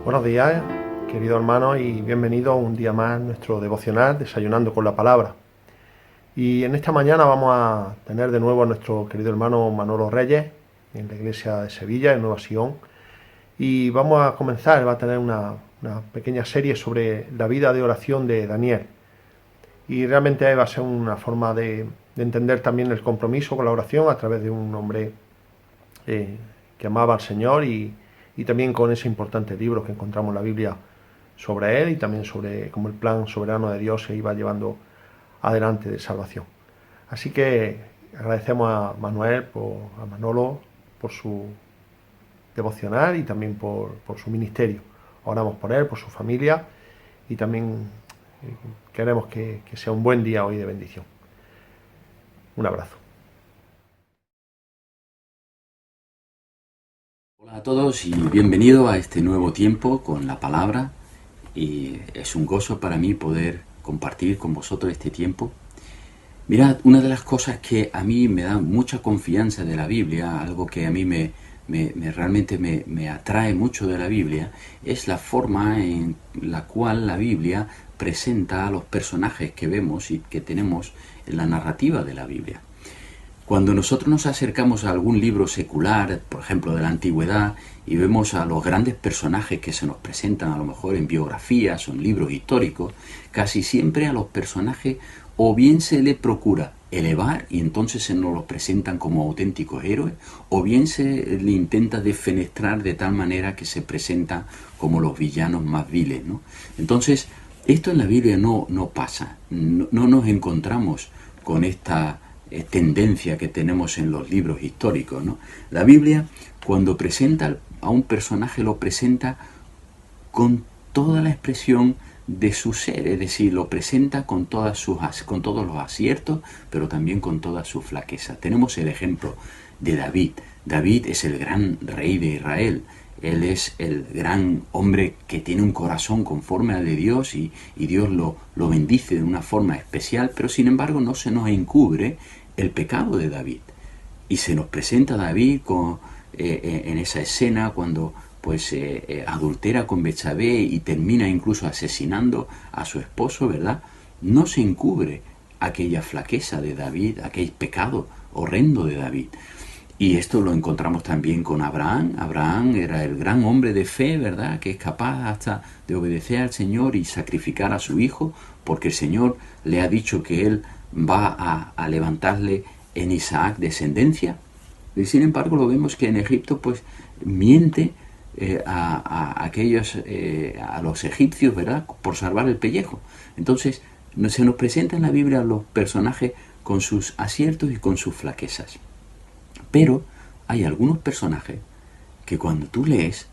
Buenos días, queridos hermanos, y bienvenidos un día más a nuestro devocional Desayunando con la Palabra. Y en esta mañana vamos a tener de nuevo a nuestro querido hermano Manolo Reyes en la iglesia de Sevilla, en Nueva Sion. Y vamos a comenzar, va a tener una pequeña serie sobre la vida de oración de Daniel. Y realmente va a ser una forma de entender también el compromiso con la oración a través de un hombre que amaba al Señor y también con ese importante libro que encontramos en la Biblia sobre él y también sobre cómo el plan soberano de Dios se iba llevando adelante de salvación. Así que agradecemos a Manuel, a Manolo, por su devocional y también por su ministerio. Oramos por él, por su familia y también queremos que sea un buen día hoy de bendición. Un abrazo. Hola a todos y bienvenido a este nuevo tiempo con la palabra, y es un gozo para mí poder compartir con vosotros este tiempo. Mirad, una de las cosas que a mí me da mucha confianza de la Biblia, algo que a mí realmente me atrae mucho de la Biblia, es la forma en la cual la Biblia presenta a los personajes que vemos y que tenemos en la narrativa de la Biblia. Cuando nosotros nos acercamos a algún libro secular, por ejemplo de la antigüedad, y vemos a los grandes personajes que se nos presentan a lo mejor en biografías o en libros históricos, casi siempre a los personajes o bien se le procura elevar y entonces se nos los presentan como auténticos héroes, o bien se le intenta defenestrar de tal manera que se presentan como los villanos más viles, ¿no? Entonces, esto en la Biblia no pasa, no nos encontramos con esta tendencia que tenemos en los libros históricos, ¿no? La Biblia, cuando presenta a un personaje, lo presenta con toda la expresión de su ser, es decir, lo presenta con todos los aciertos, pero también con toda su flaqueza. Tenemos el ejemplo de David. David es el gran rey de Israel. Él es el gran hombre que tiene un corazón conforme al de Dios y Dios lo bendice de una forma especial, pero sin embargo no se nos encubre el pecado de David. Y se nos presenta a David en esa escena cuando adultera con Betsabé y termina incluso asesinando a su esposo, ¿verdad? No se encubre aquella flaqueza de David, aquel pecado horrendo de David. Y esto lo encontramos también con Abraham. Abraham era el gran hombre de fe, ¿verdad?, que es capaz hasta de obedecer al Señor y sacrificar a su hijo, porque el Señor le ha dicho que él va a levantarle en Isaac descendencia. Y sin embargo lo vemos que en Egipto pues miente a los egipcios, ¿verdad?, por salvar el pellejo. Entonces se nos presenta en la Biblia los personajes con sus aciertos y con sus flaquezas. Pero hay algunos personajes que cuando tú lees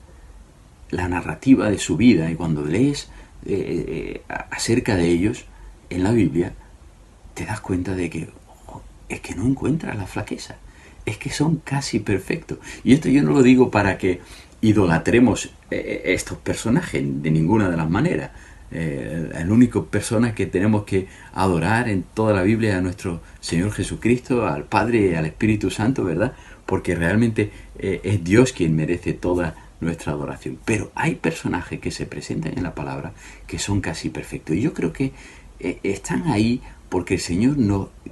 la narrativa de su vida y cuando lees acerca de ellos en la Biblia, te das cuenta de que es que no encuentras la flaqueza, es que son casi perfectos. Y esto yo no lo digo para que idolatremos estos personajes de ninguna de las maneras. El único persona que tenemos que adorar en toda la Biblia es a nuestro Señor Jesucristo, al Padre y al Espíritu Santo, ¿verdad? Porque realmente es Dios quien merece toda nuestra adoración. Pero hay personajes que se presentan en la palabra que son casi perfectos. Y yo creo que están ahí porque el Señor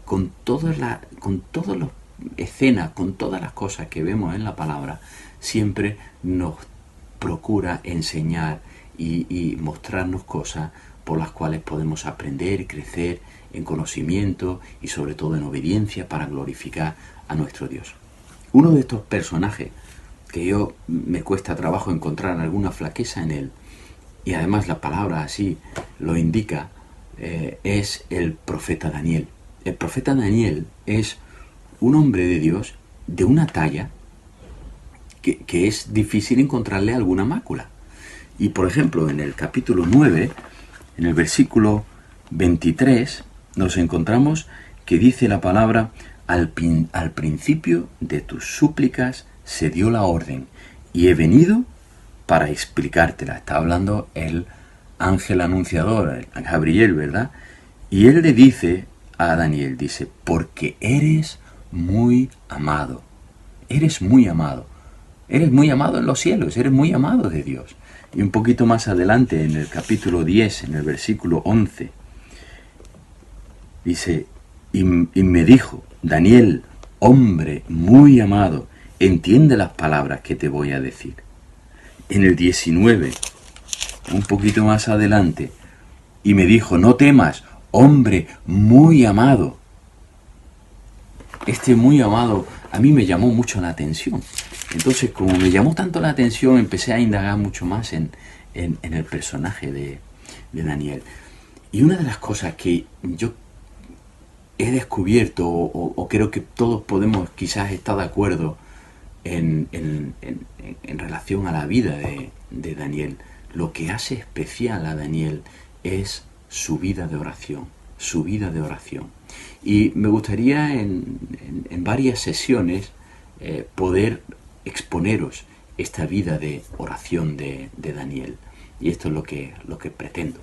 con todas las escenas, con todas las cosas que vemos en la palabra, siempre nos procura enseñar y mostrarnos cosas por las cuales podemos aprender y crecer en conocimiento y sobre todo en obediencia para glorificar a nuestro Dios. Uno de estos personajes que me cuesta trabajo encontrar alguna flaqueza en él, y además la palabra así lo indica, es el profeta Daniel. El profeta Daniel es un hombre de Dios de una talla que es difícil encontrarle alguna mácula. Y por ejemplo, en el capítulo 9, en el versículo 23, nos encontramos que dice la palabra: al principio de tus súplicas se dio la orden, y he venido para explicártela. Está hablando el ángel anunciador, el Gabriel, ¿verdad? Y él le dice a Daniel, porque eres muy amado, Eres muy amado en los cielos, eres muy amado de Dios. Y un poquito más adelante, en el capítulo 10, en el versículo 11, dice, y me dijo, Daniel, hombre muy amado, entiende las palabras que te voy a decir. En el 19, un poquito más adelante, y me dijo, no temas, hombre muy amado. Este muy amado a mí me llamó mucho la atención. Entonces, como me llamó tanto la atención, empecé a indagar mucho más en el personaje de Daniel. Y una de las cosas que yo he descubierto, o creo que todos podemos quizás estar de acuerdo en relación a la vida de Daniel, lo que hace especial a Daniel es su vida de oración, su vida de oración. Y me gustaría en varias sesiones poder exponeros esta vida de oración de Daniel. Y esto es lo que pretendo.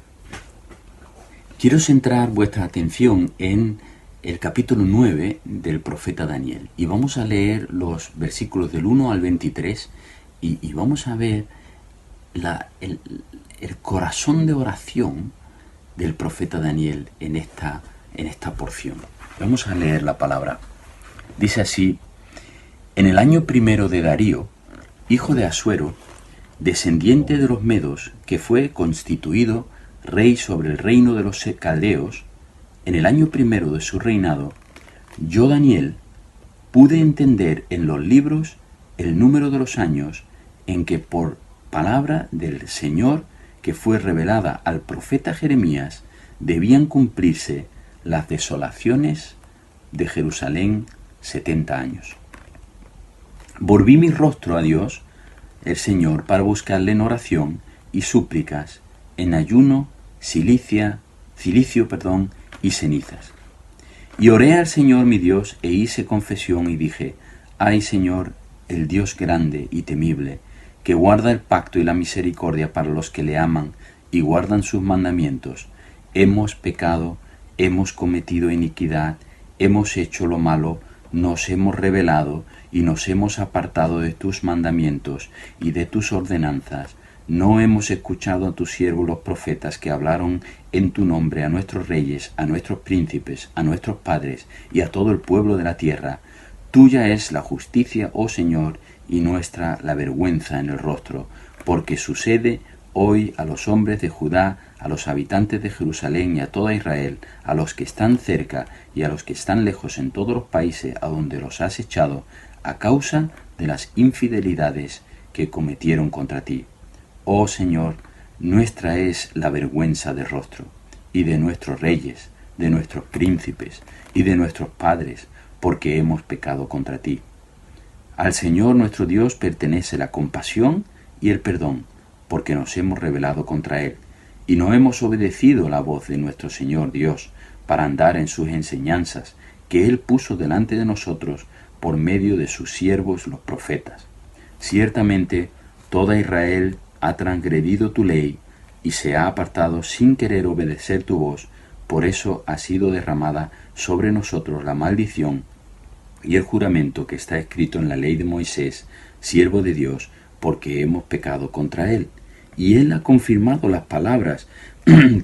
Quiero centrar vuestra atención en el capítulo 9 del profeta Daniel. Y vamos a leer los versículos del 1 al 23 y vamos a ver el corazón de oración del profeta Daniel en esta porción. Vamos a leer la palabra. Dice así: en el año primero de Darío, hijo de Asuero, descendiente de los medos, que fue constituido rey sobre el reino de los caldeos, en el año primero de su reinado, yo, Daniel, pude entender en los libros el número de los años en que por palabra del Señor que fue revelada al profeta Jeremías debían cumplirse las desolaciones de Jerusalén 70 años. Volví mi rostro a Dios, el Señor, para buscarle en oración y súplicas, en ayuno, cilicio, y cenizas. Y oré al Señor mi Dios e hice confesión y dije: ay Señor, el Dios grande y temible, que guarda el pacto y la misericordia para los que le aman y guardan sus mandamientos, hemos pecado, hemos cometido iniquidad, hemos hecho lo malo, nos hemos rebelado y nos hemos apartado de tus mandamientos y de tus ordenanzas. No hemos escuchado a tus siervos los profetas que hablaron en tu nombre a nuestros reyes, a nuestros príncipes, a nuestros padres y a todo el pueblo de la tierra. Tuya es la justicia, oh Señor, y nuestra la vergüenza en el rostro, porque sucede hoy a los hombres de Judá, a los habitantes de Jerusalén y a toda Israel, a los que están cerca y a los que están lejos en todos los países a donde los has echado, a causa de las infidelidades que cometieron contra ti. Oh Señor, nuestra es la vergüenza de rostro, y de nuestros reyes, de nuestros príncipes, y de nuestros padres, porque hemos pecado contra ti. Al Señor nuestro Dios pertenece la compasión y el perdón, porque nos hemos rebelado contra Él, y no hemos obedecido la voz de nuestro Señor Dios, para andar en sus enseñanzas, que Él puso delante de nosotros por medio de sus siervos los profetas. Ciertamente, toda Israel ha transgredido tu ley y se ha apartado sin querer obedecer tu voz, por eso ha sido derramada sobre nosotros la maldición y el juramento que está escrito en la ley de Moisés, siervo de Dios, porque hemos pecado contra él. Y él ha confirmado las palabras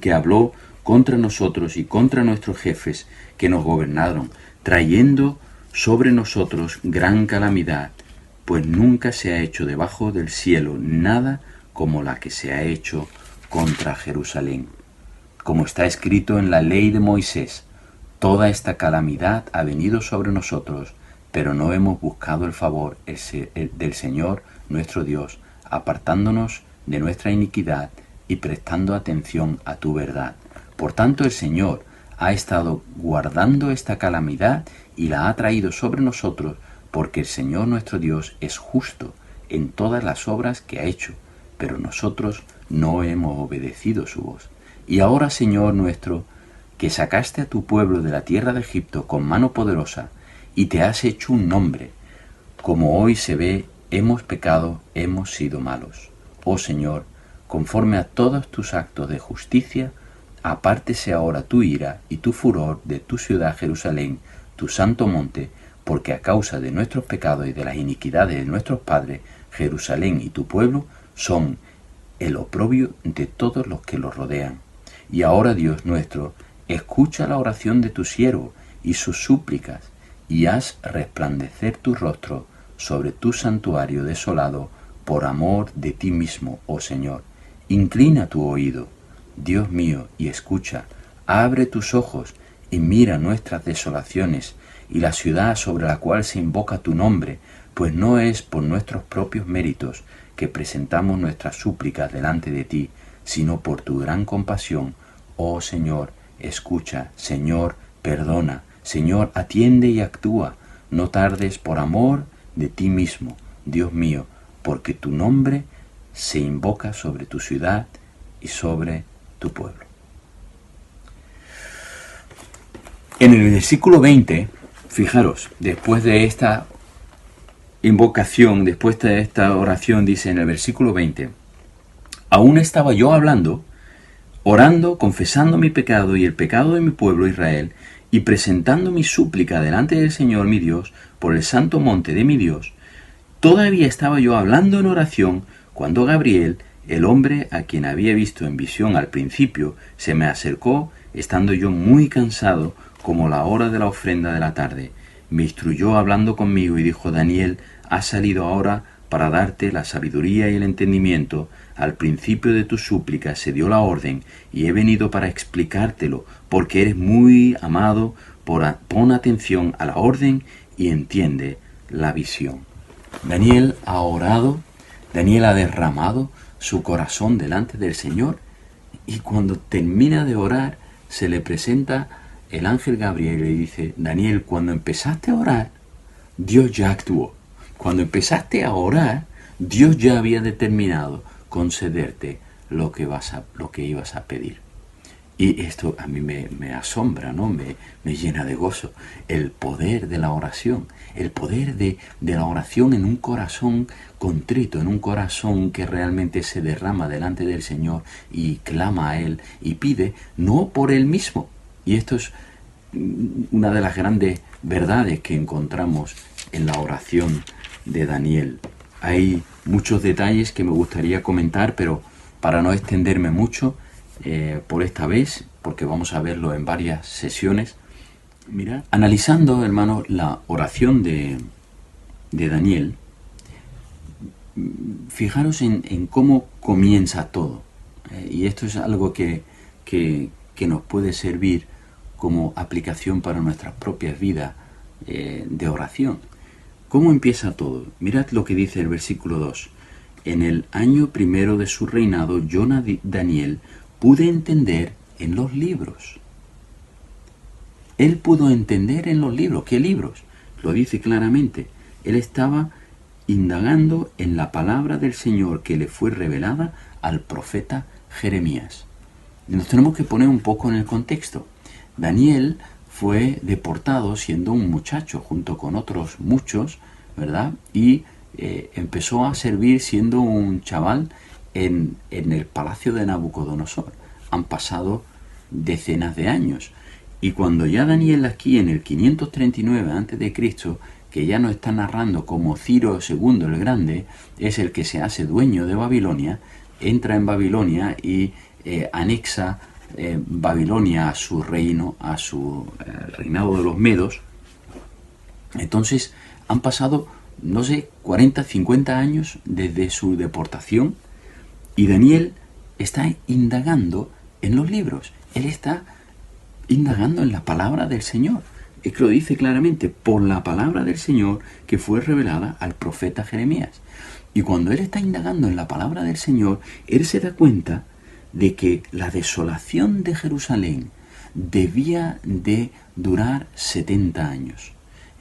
que habló contra nosotros y contra nuestros jefes que nos gobernaron, trayendo sobre nosotros gran calamidad, pues nunca se ha hecho debajo del cielo nada como la que se ha hecho contra Jerusalén. Como está escrito en la ley de Moisés, toda esta calamidad ha venido sobre nosotros, pero no hemos buscado el favor del Señor nuestro Dios, apartándonos de nuestra iniquidad y prestando atención a tu verdad. Por tanto, el Señor ha estado guardando esta calamidad y la ha traído sobre nosotros, porque el Señor nuestro Dios es justo en todas las obras que ha hecho, pero nosotros no hemos obedecido su voz. Y ahora, Señor nuestro, que sacaste a tu pueblo de la tierra de Egipto con mano poderosa, y te has hecho un nombre, como hoy se ve, hemos pecado, hemos sido malos. Oh Señor, conforme a todos tus actos de justicia, apártese ahora tu ira y tu furor de tu ciudad Jerusalén, tu santo monte, porque a causa de nuestros pecados y de las iniquidades de nuestros padres, Jerusalén y tu pueblo son el oprobio de todos los que los rodean. Y ahora, Dios nuestro, escucha la oración de tu siervo y sus súplicas, y haz resplandecer tu rostro sobre tu santuario desolado, por amor de ti mismo, oh Señor. Inclina tu oído, Dios mío, y escucha. Abre tus ojos y mira nuestras desolaciones y la ciudad sobre la cual se invoca tu nombre, pues no es por nuestros propios méritos que presentamos nuestras súplicas delante de ti, sino por tu gran compasión. Oh Señor, escucha. Señor, perdona. Señor, atiende y actúa. No tardes, por amor de ti mismo, Dios mío, porque tu nombre se invoca sobre tu ciudad y sobre tu pueblo. En el versículo 20, fijaros, después de esta invocación, después de esta oración, dice en el versículo 20, aún estaba yo hablando, orando, confesando mi pecado y el pecado de mi pueblo Israel, y presentando mi súplica delante del Señor mi Dios, por el santo monte de mi Dios. Todavía estaba yo hablando en oración, cuando Gabriel, el hombre a quien había visto en visión al principio, se me acercó, estando yo muy cansado, como la hora de la ofrenda de la tarde. Me instruyó hablando conmigo y dijo: Daniel, has salido ahora para darte la sabiduría y el entendimiento. Al principio de tus súplicas se dio la orden, y he venido para explicártelo, porque eres muy amado. Pon atención a la orden y entiende la visión. Daniel ha orado, Daniel ha derramado su corazón delante del Señor, y cuando termina de orar se le presenta el ángel Gabriel y le dice: Daniel, cuando empezaste a orar, Dios ya actuó. Cuando empezaste a orar, Dios ya había determinado concederte lo que ibas a pedir. Y esto a mí me asombra, ¿no? Me llena de gozo. El poder de la oración, el poder de la oración en un corazón contrito, en un corazón que realmente se derrama delante del Señor y clama a Él y pide, no por Él mismo. Y esto es una de las grandes verdades que encontramos en la oración de Daniel. Hay muchos detalles que me gustaría comentar, pero para no extenderme mucho, por esta vez, porque vamos a verlo en varias sesiones. Mirad, analizando, hermanos, la oración de Daniel, fijaros en cómo comienza todo. Y esto es algo que nos puede servir como aplicación para nuestras propias vidas de oración. ¿Cómo empieza todo? Mirad lo que dice el versículo 2. En el año primero de su reinado, yo, Daniel, pude entender en los libros. Él pudo entender en los libros. ¿Qué libros? Lo dice claramente. Él estaba indagando en la palabra del Señor que le fue revelada al profeta Jeremías. Nos tenemos que poner un poco en el contexto. Daniel fue deportado siendo un muchacho junto con otros muchos, ¿verdad? Y empezó a servir siendo un chaval en el palacio de Nabucodonosor. Han pasado decenas de años. Y cuando ya Daniel aquí en el 539 a.C., que ya nos está narrando como Ciro II el Grande, es el que se hace dueño de Babilonia, entra en Babilonia y anexa Babilonia a su reino, a su reinado de los Medos. Entonces han pasado, no sé, 40, 50 años desde su deportación, y Daniel está indagando en los libros. Él está indagando en la palabra del Señor. Es que lo dice claramente, por la palabra del Señor que fue revelada al profeta Jeremías. Y cuando él está indagando en la palabra del Señor, él se da cuenta de que la desolación de Jerusalén debía de durar 70 años.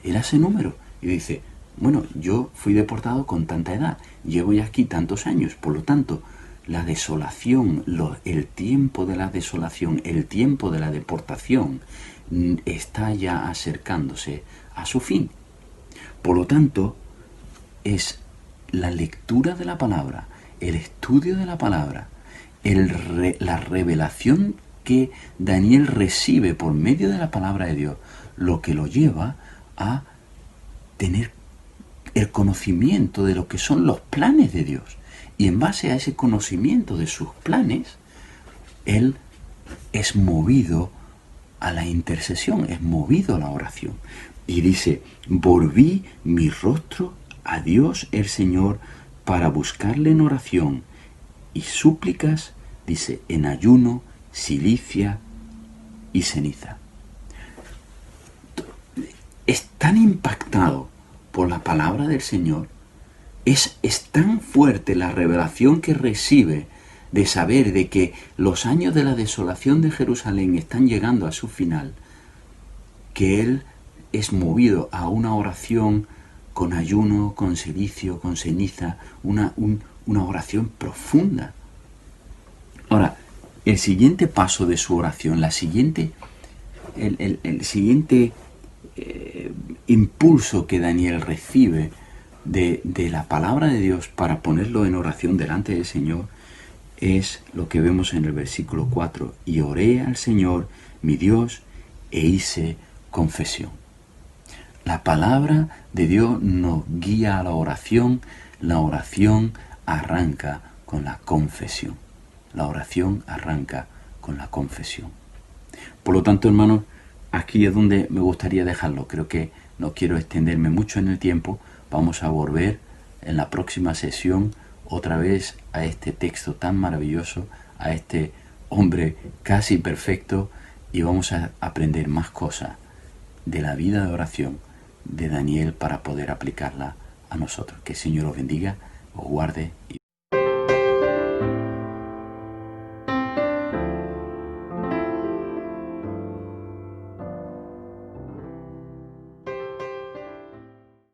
Él hace número y dice: bueno, yo fui deportado con tanta edad, llevo ya aquí tantos años, por lo tanto, la desolación, el tiempo de la desolación, el tiempo de la deportación está ya acercándose a su fin. Por lo tanto, es la lectura de la palabra, el estudio de la palabra, la revelación que Daniel recibe por medio de la palabra de Dios, lo que lo lleva a tener el conocimiento de lo que son los planes de Dios. Y en base a ese conocimiento de sus planes, él es movido a la intercesión, es movido a la oración. Y dice, volví mi rostro a Dios el Señor para buscarle en oración y súplicas, dice, en ayuno, cilicia y ceniza. Es tan impactado por la palabra del Señor, es tan fuerte la revelación que recibe de saber de que los años de la desolación de Jerusalén están llegando a su final, que él es movido a una oración con ayuno, con cilicio, con ceniza, una oración profunda. Ahora, el siguiente paso de su oración, el siguiente impulso que Daniel recibe de la palabra de Dios para ponerlo en oración delante del Señor, es lo que vemos en el versículo 4. Y oré al Señor, mi Dios, e hice confesión. La palabra de Dios nos guía a la oración arranca con la confesión. La oración arranca con la confesión. Por lo tanto, hermanos, aquí es donde me gustaría dejarlo. Creo que no quiero extenderme mucho en el tiempo. Vamos a volver en la próxima sesión otra vez a este texto tan maravilloso, a este hombre casi perfecto, y vamos a aprender más cosas de la vida de oración de Daniel para poder aplicarla a nosotros. Que el Señor os bendiga, os guarde y